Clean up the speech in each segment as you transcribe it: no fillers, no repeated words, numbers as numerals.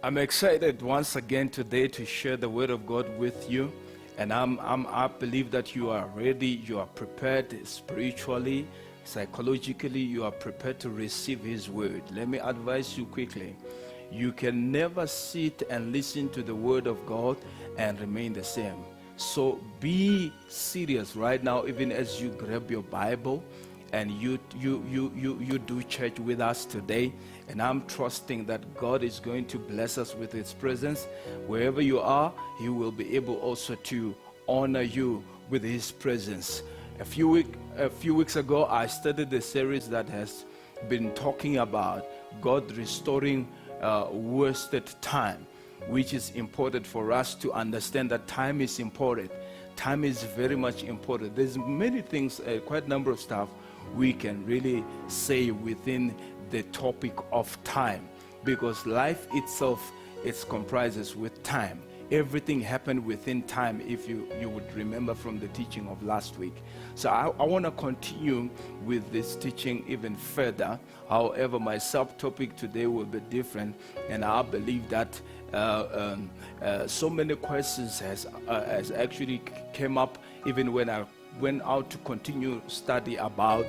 I'm excited once again today to share the word of God with you. And I believe that you are ready, you are prepared spiritually, psychologically, you are prepared to receive his word. Let me advise you quickly. You can never sit and listen to the word of God and remain the same. So be serious right now, even as you grab your Bible and you do church with us today. And I'm trusting that God is going to bless us with his presence. Wherever you are, he will be able also to honor you with his presence. A few weeks ago, I started the series that has been talking about God restoring wasted time, which is important for us to understand that time is important. Time is very much important. There's many things, quite a number of stuff we can really say within the topic of time, because life itself is comprises with time. Everything happened within time, if you would remember from the teaching of last week. So I want to continue with this teaching even further. However, my subtopic today will be different, and I believe that so many questions has actually came up even when I went out to continue study about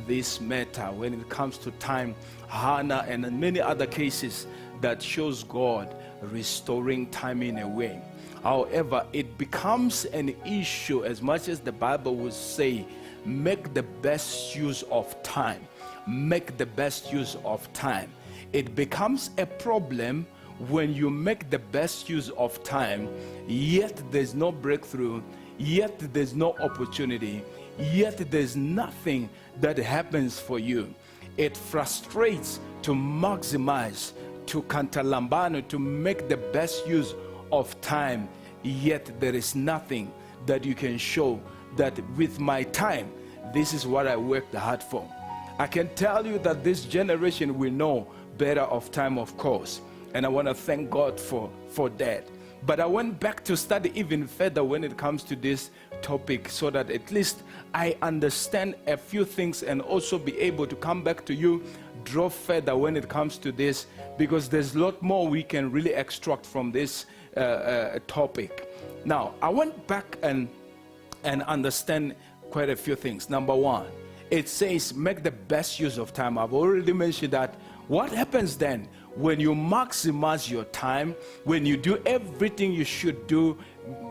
this matter when it comes to time, Hannah, and many other cases that shows God restoring time in a way. However, it becomes an issue as much as the Bible would say, make the best use of time. Make the best use of time. It becomes a problem when you make the best use of time, yet there's no breakthrough, yet there's no opportunity, yet there's nothing that happens for you. It frustrates to maximize, to cantalambano, to make the best use of time, yet there is nothing that you can show that with my time, this is what I worked hard for. I can tell you that this generation will know better of time, of course, and I want to thank God for that. But I went back to study even further when it comes to this topic, so that at least I understand a few things and also be able to come back to you, draw further when it comes to this, because there's a lot more we can really extract from this topic. Now, I went back and understand quite a few things. Number one, it says make the best use of time. I've already mentioned that. What happens then when you maximize your time, when you do everything you should do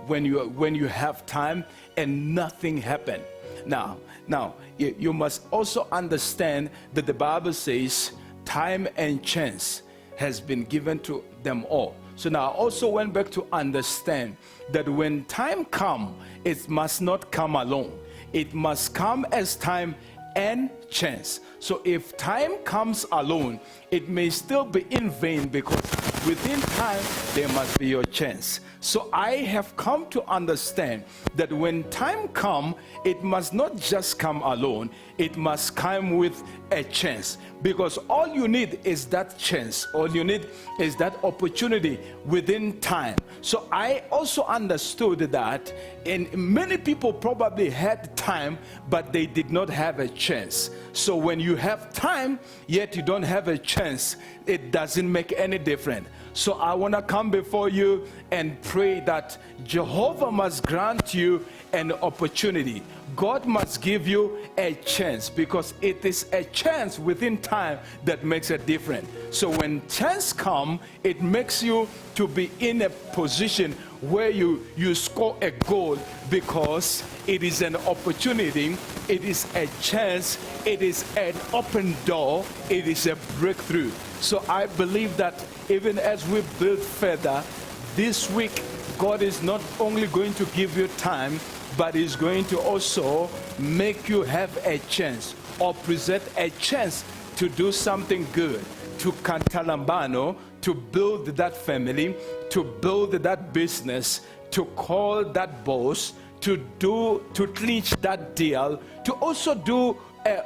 when you have time and nothing happens? Now you must also understand that the Bible says time and chance has been given to them all. So now I also went back to understand that when time comes, it must not come alone. It must come as time and chance. So if time comes alone, it may still be in vain, because within time there must be your chance. So I have come to understand that when time comes, it must not just come alone, it must come with a chance, because all you need is that chance. All you need is that opportunity within time. So I also understood that, and many people probably had time, but they did not have a chance. So when you have time, yet you don't have a chance, it doesn't make any difference. So I want to come before you and pray that Jehovah must grant you an opportunity. God must give you a chance, because it is a chance within time that makes a difference. So when chance comes, it makes you to be in a position where you score a goal, because it is an opportunity, it is a chance, it is an open door, it is a breakthrough. So I believe that even as we build further this week, God is not only going to give you time, but is going to also make you have a chance, or present a chance to do something good, to cantalambano, to build that family, to build that business, to call that boss, to clinch that deal, to also do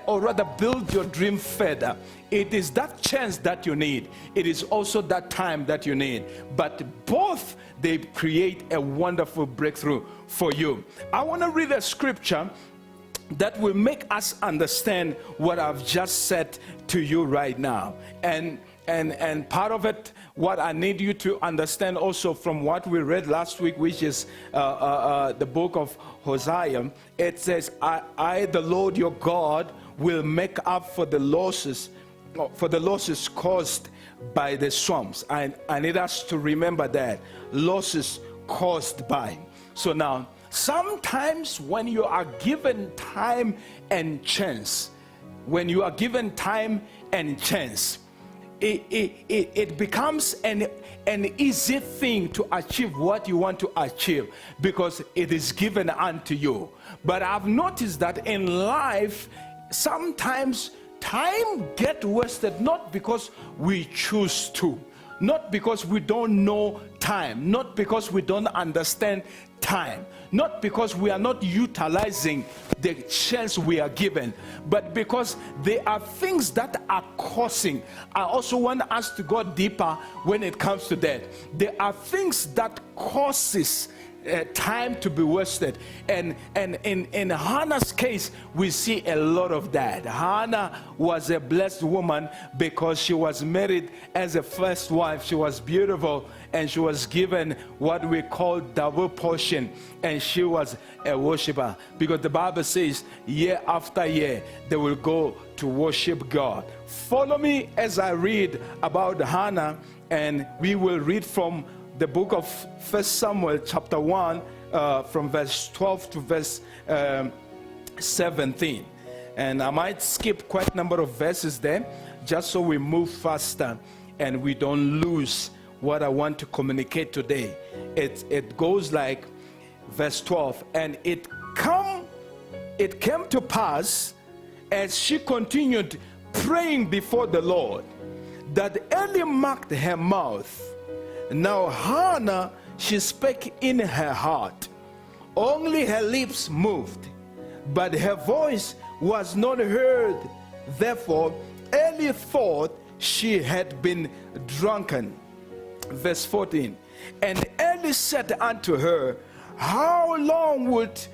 or rather build your dream further. It is that chance that you need. It is also that time that you need. But both, they create a wonderful breakthrough for you. I want to read a scripture that will make us understand what I've just said to you right now. And part of it what I need you to understand also from what we read last week, which is the book of Hosea. It says, I, the Lord your God, will make up for the losses caused by the storms. I need us to remember that. Losses caused by. So now, sometimes when you are given time and chance, it becomes an easy thing to achieve what you want to achieve because it is given unto you. But I've noticed that in life, sometimes time gets wasted, not because we choose to, not because we don't know time, not because we don't understand time, not because we are not utilizing the chance we are given, but because there are things that are causing. I also want us to go deeper when it comes to that. There are things that causes time to be wasted, and in Hannah's case we see a lot of that. Hannah was a blessed woman because she was married as a first wife. She was beautiful and she was given what we call double portion, and she was a worshiper, because the Bible says year after year they will go to worship God. Follow me as I read about Hannah, and we will read from the book of 1 Samuel chapter 1 from verse 12 to verse 17. And I might skip quite a number of verses there just so we move faster and we don't lose what I want to communicate today. It goes like verse 12. And it came to pass, as she continued praying before the Lord, that Eli marked her mouth. Now Hannah, she spake in her heart. Only her lips moved, but her voice was not heard. Therefore Eli thought she had been drunken. Verse 14. And Eli said unto her, How long wilt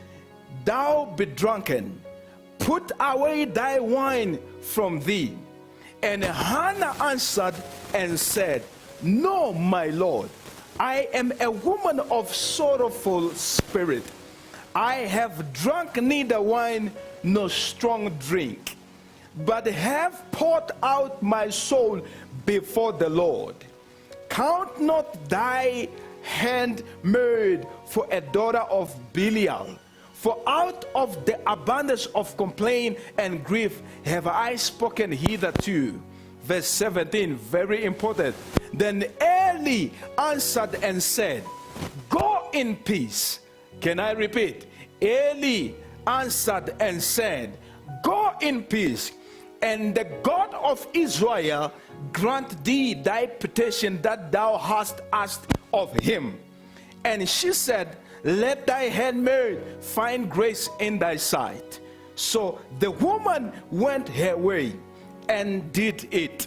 thou be drunken? Put away thy wine from thee. And Hannah answered and said, No, my Lord, I am a woman of sorrowful spirit. I have drunk neither wine nor strong drink, but have poured out my soul before the Lord. Count not thy handmaid for a daughter of Belial, for out of the abundance of complaint and grief have I spoken hitherto. Verse 17, very important. Then Eli answered and said, Go in peace. Can I repeat? Eli answered and said, Go in peace, and the God of Israel grant thee thy petition that thou hast asked of him. And she said, Let thy handmaid find grace in thy sight. So the woman went her way and did it,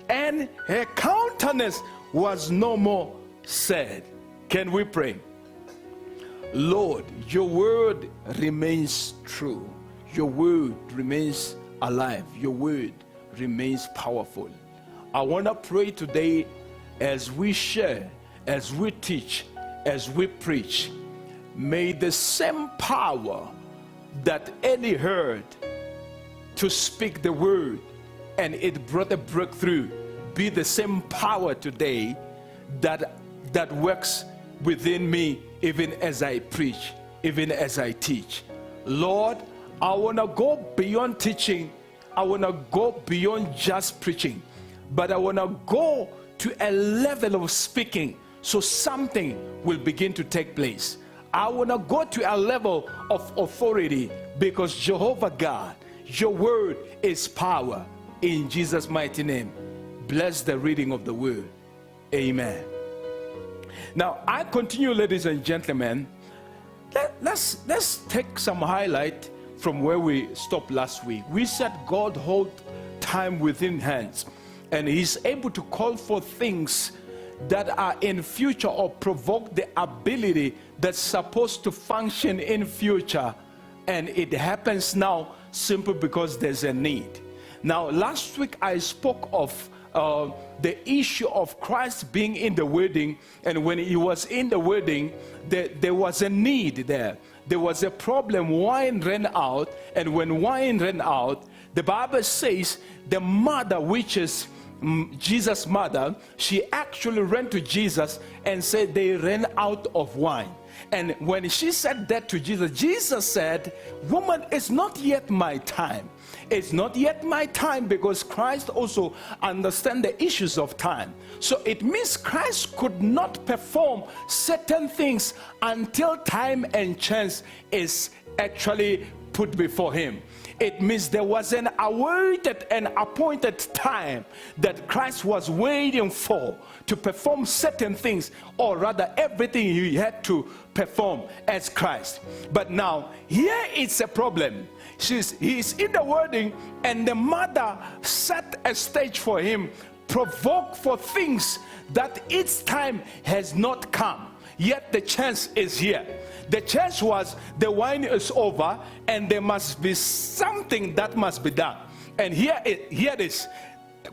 and her countenance was no more sad. Can we pray? Lord, your word remains true. Your word remains alive. Your word remains powerful. I want to pray today as we share, as we teach, as we preach. May the same power that Eli heard to speak the word and it brought a breakthrough be the same power today that works within me, even as I preach, even as I teach. Lord, I want to go beyond teaching. I want to go beyond just preaching, but I want to go to a level of speaking so something will begin to take place. I want to go to a level of authority, because Jehovah God, your word is power. In Jesus' mighty name, bless the reading of the word. Amen. Now, I continue, ladies and gentlemen. Let's take some highlight from where we stopped last week. We said God holds time within hands, and he's able to call for things that are in future or provoke the ability that's supposed to function in future, and it happens now simply because there's a need. Now, last week I spoke of the issue of Christ being in the wedding, and when he was in the wedding, there was a need there. There was a problem. Wine ran out, and when wine ran out, the Bible says the mother, which is Jesus' mother, she actually ran to Jesus and said they ran out of wine. And when she said that to Jesus, Jesus said, "Woman, it's not yet my time." It's not yet my time, because Christ also understands the issues of time. So it means Christ could not perform certain things until time and chance is actually put before him. It means there was an awaited and appointed time that Christ was waiting for to perform certain things, or rather everything he had to perform as Christ. But now here it's a problem. He's in the wedding, and the mother set a stage for him, provoked for things that its time has not come, yet the chance is here. The chance was the wine is over, and there must be something that must be done. And here it is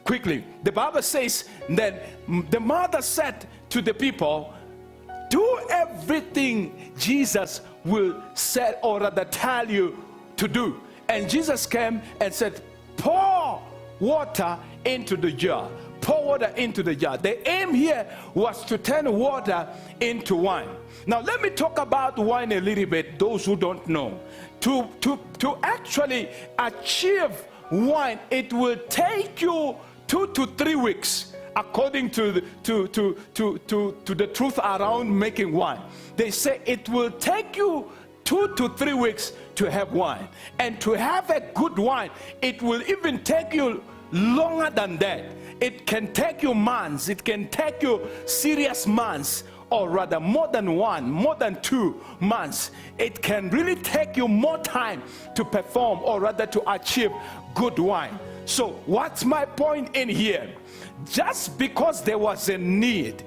quickly. The Bible says that the mother said to the people, "Do everything Jesus will say, or rather tell you to do." And Jesus came and said, "Pour water into the jar." Pour water into the jar. The aim here was to turn water into wine. Now let me talk about wine a little bit, those who don't know. To actually achieve wine, it will take you 2 to 3 weeks, according to the truth around making wine. They say it will take you 2 to 3 weeks to have wine. And to have a good wine, it will even take you longer than that. It can take you months, it can take you serious months, or rather more than 1, more than 2 months. It can really take you more time to perform, or rather to achieve good wine. So what's my point in here? Just because there was a need,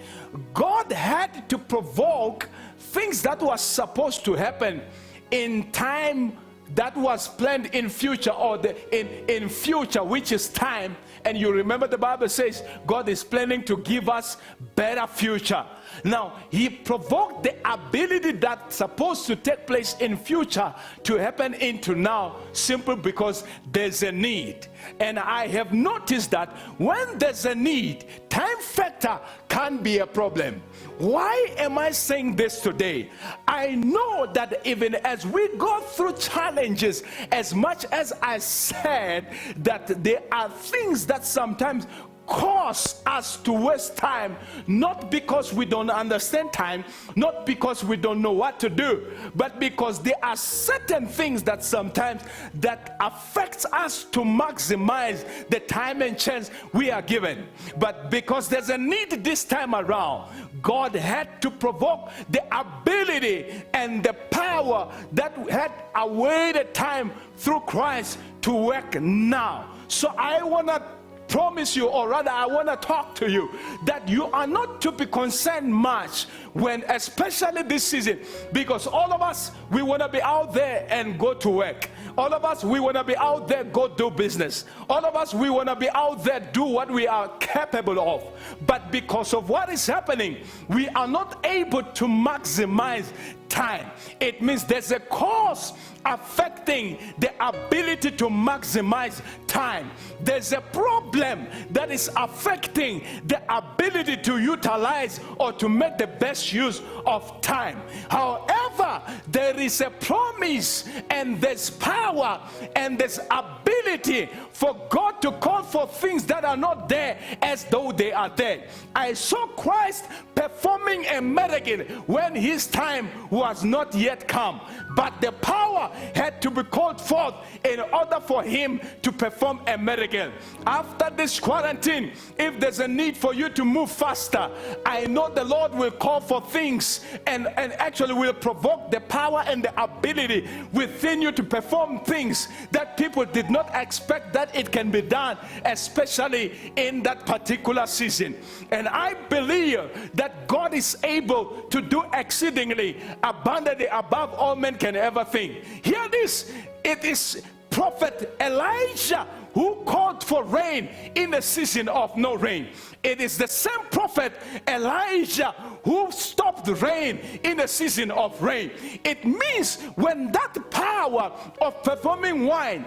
God had to provoke things that was supposed to happen in time that was planned in future, or in future, which is time. And you remember the Bible says God is planning to give us better future. Now he provoked the ability that's supposed to take place in future to happen into now, simply because there's a need. And I have noticed that when there's a need, time factor can be a problem. Why am I saying this today? I know that even as we go through challenges, as much as I said that there are things that sometimes cause us to waste time, not because we don't understand time, not because we don't know what to do, but because there are certain things that sometimes that affects us to maximize the time and chance we are given. But because there's a need this time around, God had to provoke the ability and the power that had awaited time through Christ to work now. So I want to promise you, or rather I want to talk to you, that you are not to be concerned much when, especially this season, because all of us, we want to be out there and go to work. All of us, we want to be out there, go do business. All of us, we want to be out there, do what we are capable of. But because of what is happening, we are not able to maximize time. It means there's a cause affecting the ability to maximize time. There's a problem that is affecting the ability to utilize or to make the best use of time. However, there is a promise, and there's power, and there's ability for God to call for things that are not there as though they are there. I saw Christ performing a miracle when his time was not yet come, but the power had to be called forth in order for him to perform a miracle. After this quarantine, if there's a need for you to move faster, I know the Lord will call for things and actually will provoke the power and the ability within you to perform things that people did not expect that it can be done, especially in that particular season. And I believe that God is able to do exceedingly abundantly above all men can ever think. Hear this. It is Prophet Elijah who called for rain in the season of no rain. It is the same prophet Elijah who stopped the rain in the season of rain. It means when that power of performing wine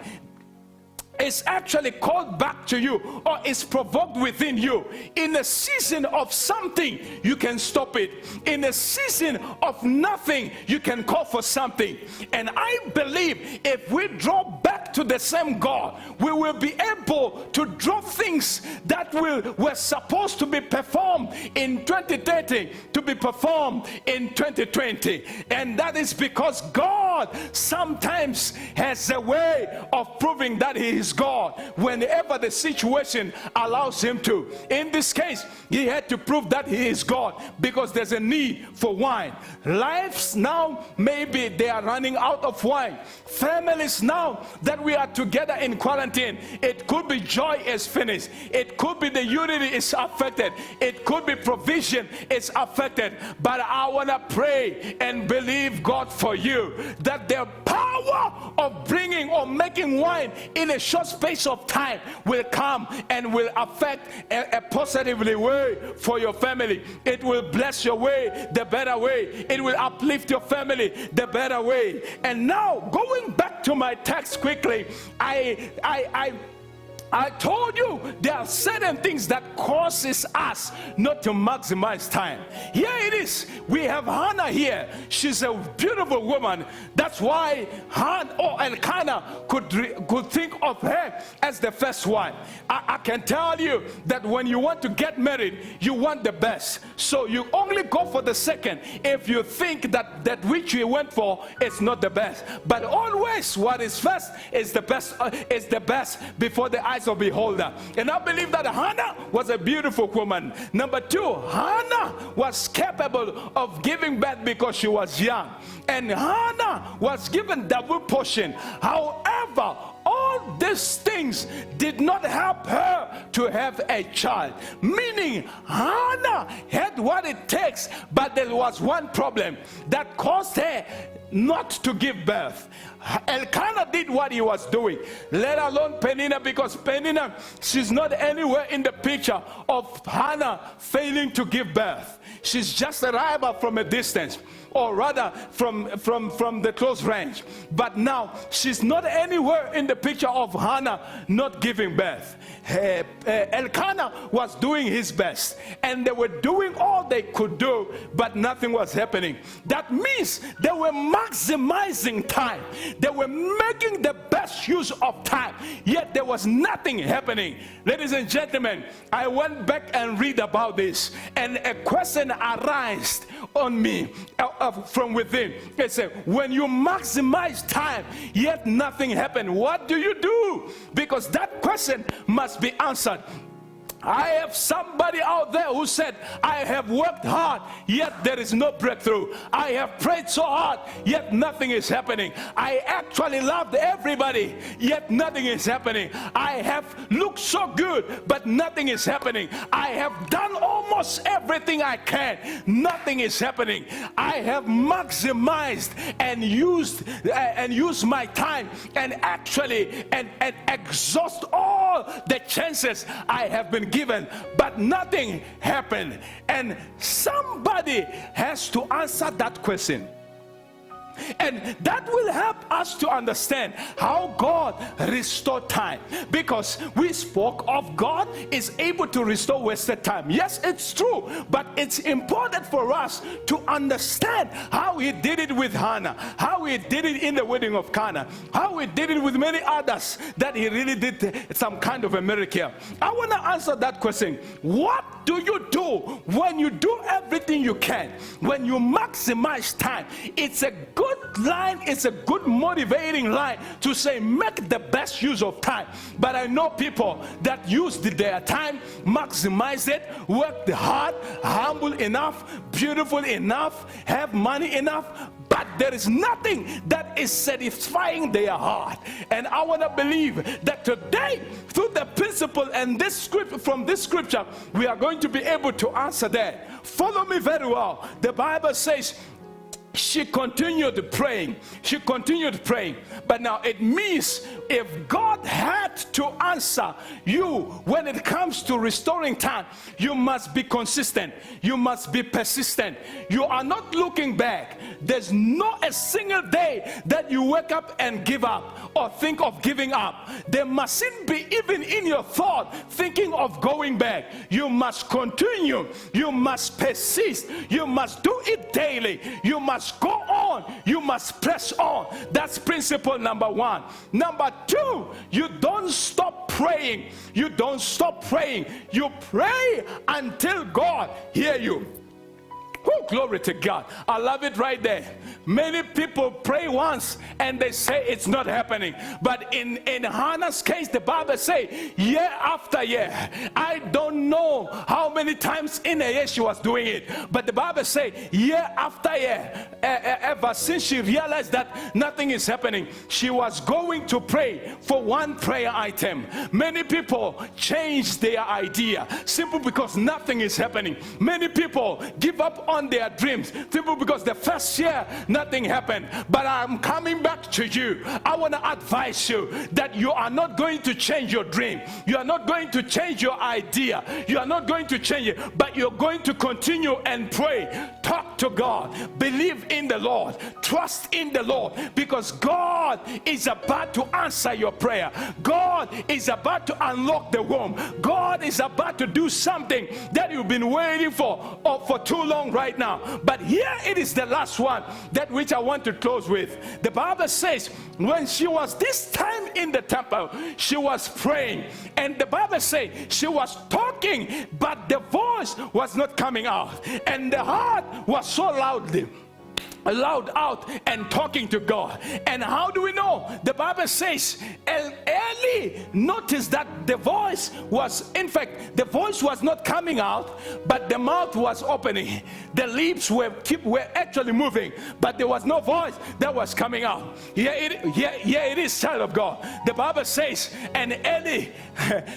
is actually called back to you, or is provoked within you, in a season of something, you can stop it. In a season of nothing, you can call for something. And I believe if we draw back to the same God, we will be able to draw things that were supposed to be performed in 2030 to be performed in 2020. And that is because God sometimes has a way of proving that He is God whenever the situation allows Him to. In this case, He had to prove that He is God because there's a need for wine. Lives now, maybe they are running out of wine. Families now that we are together in quarantine, it could be joy is finished. It could be the unity is affected. It could be provision is affected. But I want to pray and believe God for you that the power of bringing or making wine in a short space of time will come and will affect a positively way for your family. It will bless your way the better way. It will uplift your family the better way. And now going back to my text quickly, I told you there are certain things that causes us not to maximize time. Here it is. We have Hannah here. She's a beautiful woman. That's why Elkanah could think of her as the first one. I can tell you that when you want to get married, you want the best. So you only go for the second if you think that which you went for is not the best. But always what is first is the best before the eyes of beholder. And I believe that Hannah was a beautiful woman. Number two, Hannah was capable of giving birth because she was young. And Hannah was given double portion. However, all these things did not help her to have a child. Meaning, Hannah had what it takes, but there was one problem that caused her not to give birth. Elkanah did what he was doing, let alone Peninnah, because Peninnah, she's not anywhere in the picture of Hannah failing to give birth. She's just a rival from a distance, or rather from the close range. But now she's not anywhere in the picture of Hannah not giving birth. Elkanah was doing his best, and they were doing all they could do, but nothing was happening. That means they were maximizing time. They were making the best use of time, yet there was nothing happening. Ladies and gentlemen, I went back and read about this, and a question arose on me from within. It said, when you maximize time, yet nothing happened, what do you do? Because that question must be answered. I have somebody out there who said, I have worked hard, yet there is no breakthrough. I have prayed so hard, yet nothing is happening. I actually loved everybody, yet nothing is happening. I have looked so good, but nothing is happening. I have done almost everything I can. Nothing is happening. I have maximized and used my time and actually and exhaust all the chances I have been given, but nothing happened. And somebody has to answer that question. And that will help us to understand how God restored time. Because we spoke of God is able to restore wasted time. Yes, it's true. But it's important for us to understand how He did it with Hannah, how He did it in the wedding of Cana, how He did it with many others, that He really did some kind of a miracle. I want to answer that question. What do you do when you do everything you can? When you maximize time? It's a good line, it's a good motivating line to say make the best use of time. But I know people that used their time, maximize it, worked hard, humble enough, beautiful enough, have money enough, but there is nothing that is satisfying their heart. And I want to believe that today, through the principle and this script, from this scripture, we are going to be able to answer that. Follow me very well. The Bible says, she continued praying. She continued praying. But now it means if God had to answer you when it comes to restoring time, you must be consistent. You must be persistent. You are not looking back. There's not a single day that you wake up and give up or think of giving up. There mustn't be even in your thought thinking of going back. You must continue. You must persist. You must do it daily. You must go on. You must press on. That's principle number one. Number two, you don't stop praying. You don't stop praying. You pray until God hears you. Oh, glory to God. I love it right there. Many people pray once and they say it's not happening. But in Hannah's case, the Bible says year after year. I don't know how many times in a year she was doing it. But the Bible says year after year, ever since she realized that nothing is happening, she was going to pray for one prayer item. Many people change their idea simply because nothing is happening. Many people give up on their dreams simply because the first year nothing happened. But I'm coming back to you. I want to advise you that you are not going to change your dream. You are not going to change your idea. You are not going to change it, but you're going to continue and pray. Talk to God. Believe in the Lord. Trust in the Lord, because God is about to answer your prayer. God is about to unlock the womb. God is about to do something that you've been waiting for too long right now. But here it is, the last one, that which I want to close with. The Bible says when she was this time in the temple, she was praying, and the Bible says she was talking, but the voice was not coming out, and the heart was so loud out and talking to God. And how do we know? The Bible says Eli noticed that the voice was, in fact, the voice was not coming out, but the mouth was opening. The lips were actually moving, but there was no voice that was coming out. Here it is, child of God. The Bible says, and Eli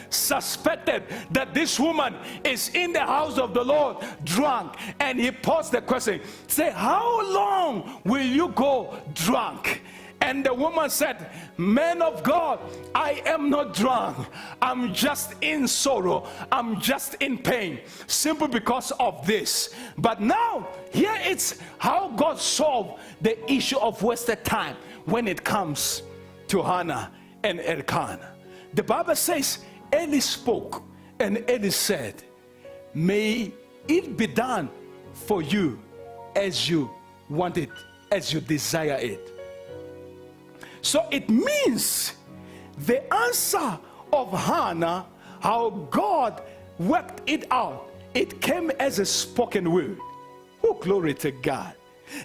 suspected that this woman is in the house of the Lord drunk, and he posed the question, say, how long will you go drunk? And the woman said, man of God, I am not drunk. I'm just in sorrow. I'm just in pain, simply because of this. But now, here it's how God solved the issue of wasted time when it comes to Hannah and Elkanah. The Bible says, Eli spoke, and Eli said, may it be done for you as you want it, as you desire it. So it means the answer of Hannah, how God worked it out, it came as a spoken word. Oh, glory to God.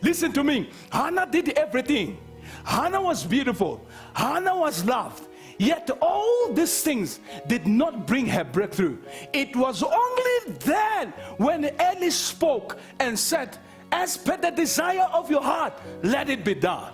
Listen to me. Hannah did everything. Hannah was beautiful. Hannah was loved. Yet all these things did not bring her breakthrough. It was only then when Eli spoke and said, as per the desire of your heart, let it be done.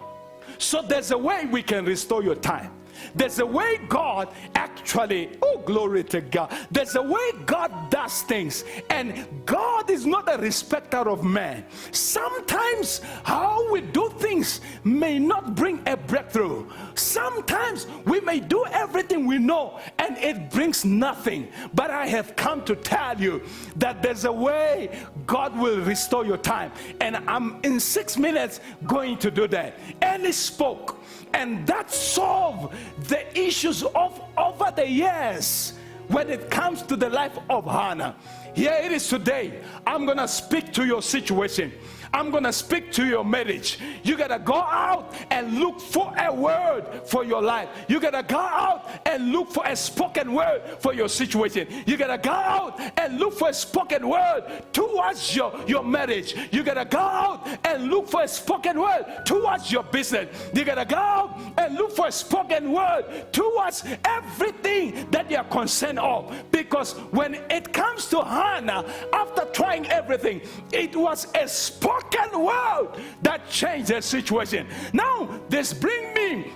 So there's a way we can restore your time. There's a way God actually, oh, glory to God. There's a way God does things, and God is not a respecter of man. Sometimes how we do things may not bring a breakthrough. Sometimes we may do everything we know and it brings nothing. But I have come to tell you that there's a way God will restore your time, and I'm in 6 minutes going to do that. Eli spoke, and that solved the issues of over the years when it comes to the life of Hannah. Here it is today. I'm going to speak to your situation. I'm going to speak to your marriage. You got to go out and look for a word for your life. You got to go out and look for a spoken word for your situation. You got to go out and look for a spoken word towards your marriage. You got to go out and look for a spoken word towards your business. You got to go out and look for a spoken word towards everything that you're concerned of. Because when it comes to Hannah, after trying everything, it was a spoken word that changed the situation. Now, this brings me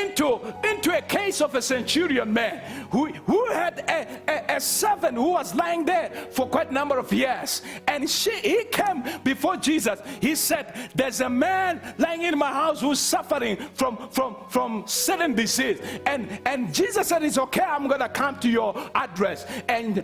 into a case of a centurion man who had a servant who was lying there for quite a number of years. And he came before Jesus. He said, there's a man lying in my house who's suffering from certain disease. And Jesus said, it's okay, I'm going to come to your address. And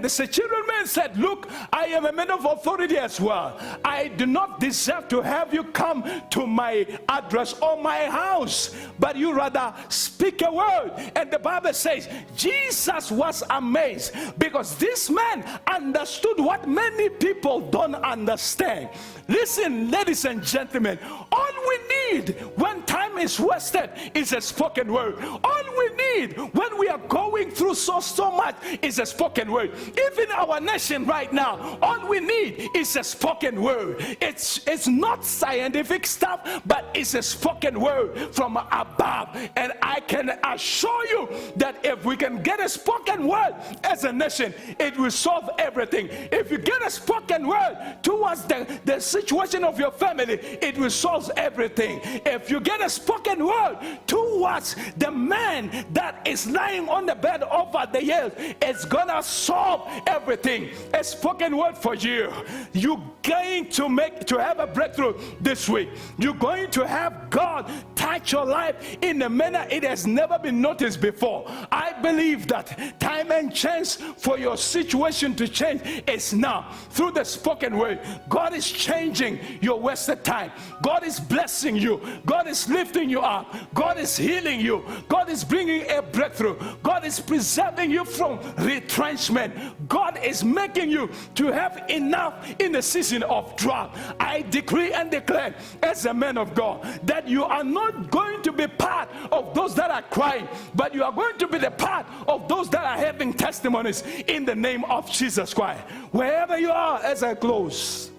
the centurion man said, look, I am a man of authority as well. I do not deserve to have you come to my address or my house, but you rather speak a word. And the Bible says Jesus was amazed because this man understood what many people don't understand. Listen, ladies and gentlemen, all we need when time is wasted is a spoken word. All we need when we are going through so much is a spoken word. Even our nation right now, all we need is a spoken word. It's not scientific stuff, but it's a spoken word from above. And I can assure you that if we can get a spoken word as a nation, it will solve everything. If you get a spoken word towards the situation of your family, it will solve everything. If you get a spoken word towards the man that is lying on the bed over the years, it's gonna solve everything. A spoken word for you. You're going to have a breakthrough this week. You're going to have God touch your life in a manner it has never been noticed before. I believe that time and chance for your situation to change is now. Through the spoken word, God is changing your wasted time. God is blessing you. God is lifting you up. God is healing you. God is bringing a breakthrough. God is preserving you from retrenchment. God is making you to have enough in the season of drought. I decree and declare as a man of God that you are not going to be part of those that are crying, but you are going to be the part of those that are having testimonies in the name of Jesus Christ. Wherever you are, as I close,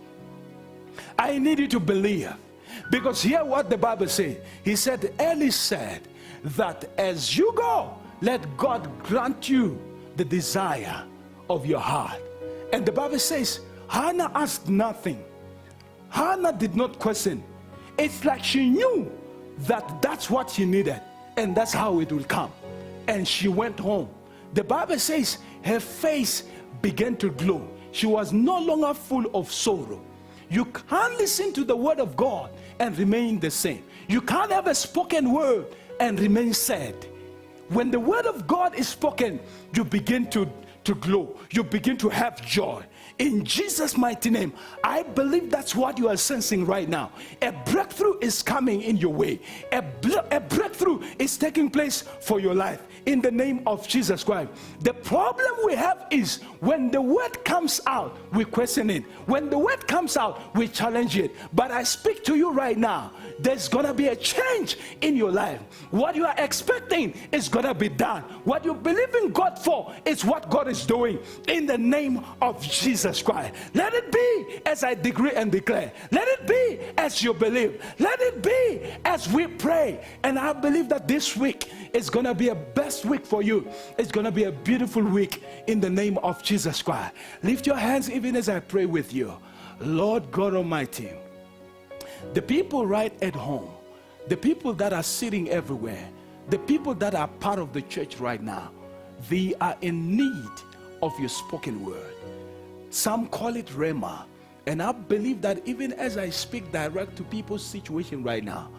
I need you to believe, because hear what the Bible says. He said, Eli said that as you go, let God grant you the desire of your heart. And the Bible says Hannah asked nothing. Hannah did not question. It's like she knew that that's what she needed, and that's how it will come. And she went home. The Bible says her face began to glow. She was no longer full of sorrow. You can't listen to the word of God and remain the same. You can't have a spoken word and remain sad. When the word of God is spoken, you begin to glow. You begin to have joy. In Jesus' mighty name, I believe that's what you are sensing right now. A breakthrough is coming in your way. A breakthrough is taking place for your life in the name of Jesus Christ. The problem we have is when the word comes out, we question it. When the word comes out, we challenge it. But I speak to you right now, there's going to be a change in your life. What you are expecting is going to be done. What you believe in God for is what God is doing in the name of Jesus Christ. Let it be as I decree and declare. Let it be as you believe. Let it be as we pray. And I believe that this week is going to be a best week for you. It's going to be a beautiful week in the name of Jesus Christ. Lift your hands even as I pray with you. Lord God Almighty, the people right at home, the people that are sitting everywhere, the people that are part of the church right now, they are in need of your spoken word. Some call it Rhema. And I believe that even as I speak direct to people's situation right now,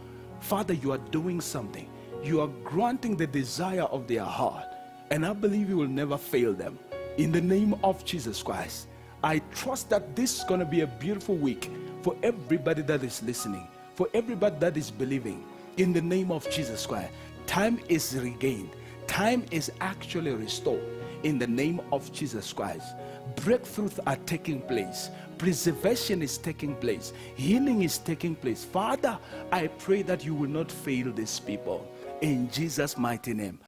Father, you are doing something. You are granting the desire of their heart. And I believe you will never fail them. In the name of Jesus Christ, I trust that this is going to be a beautiful week for everybody that is listening, for everybody that is believing. In the name of Jesus Christ, time is regained. Time is actually restored. In the name of Jesus Christ, breakthroughs are taking place. Preservation is taking place. Healing is taking place. Father, I pray that you will not fail these people. In Jesus' mighty name.